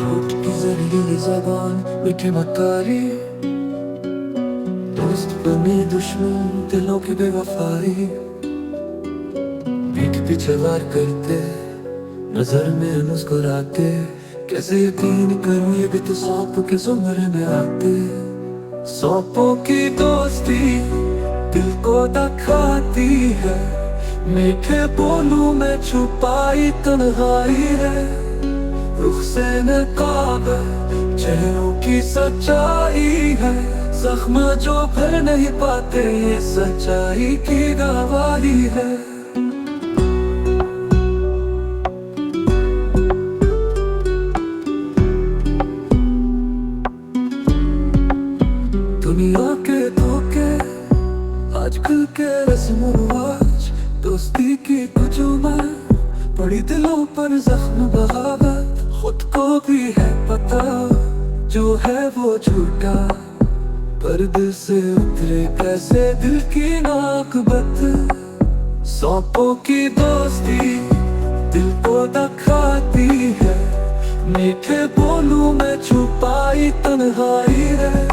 झूठ की जहरीली ज़बान मीठी मकारी, दोस्त बने दुश्मन दिलों की बेवफाई। पीठ पीछे वार करते नजर में मुस्कुराते, कैसे यकीन करूं ये भी तो सांप के जुमरे में आते। सांपों की दोस्ती दिल को दुखाती है, मीठे बोलूं में छुपाई तन्हाई है। रुख से नकाब चेहरों की सच्चाई है, जख्म जो भर नहीं पाते ये सच्चाई की गवाही है। दुनिया के धोखे आजकल के रस्म रिवाज, दोस्ती की कुछ उम्र पड़ी दिलों पर जख्म बगावत। खुद को भी है पता जो है वो झूठा, पर दिल से उतरे कैसे दिल की नाकबत। सांपों की दोस्ती दिल को दुखाती है, मीठे बोलूं में छुपाई तन्हाई है।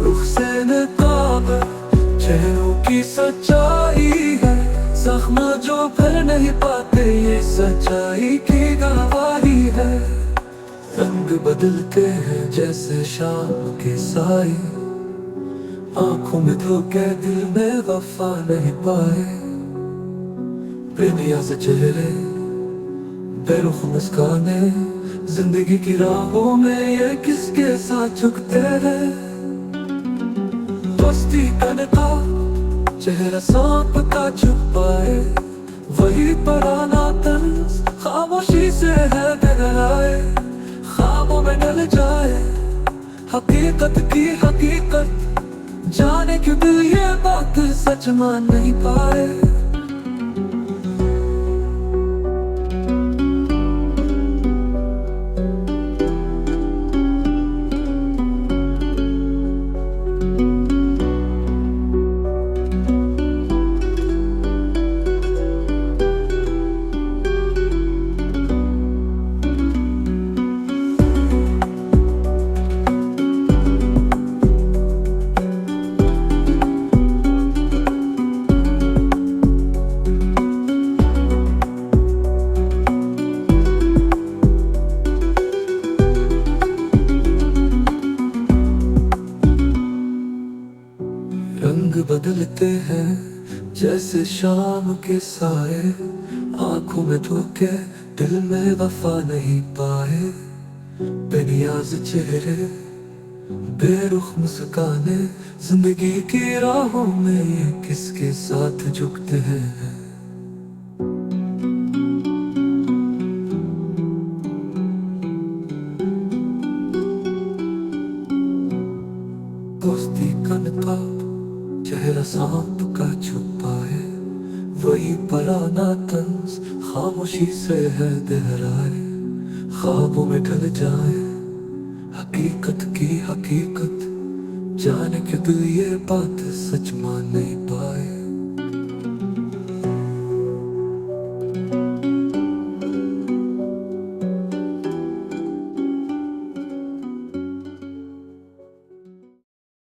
रुख से नकाब चेहरों की सच्चाई है, जख्म जो भर नहीं पाते ये सच्चाई की गवाही है। रंग बदलते हैं जैसे शाम के साए, आंखों में धोखे दिल में वफा नहीं पाए। बेनियाज़ चेहरे बेरुख मुस्काने, जिंदगी की राहों में ये किसके साथ झुकते हैं। दोस्ती का नकाब चेहरा सांप का छुपाए, वही पुराना तर्ज खामोशी से है गहराए। ख्वाबों में ढल जाए हकीकत की हकीकत, जाने क्यों दिल ये बात सच मान नहीं पाए। रंग बदलते हैं जैसे शाम के साए, आंखों में धोखे दिल में वफा नहीं पाए। बेनियाज़ चेहरे बेरुख मुस्काने, जिंदगी की राहों में ये किसके साथ झुकते हैं। दोस्ती का नकाब चेहरा सांप का छुपाए, वही पुराना तंज खामोशी से है गहराए। ख्वाबों में ढल जाए हकीकत की हकीकत, जाने क्यों दिल ये बात सच मान नहीं पाए।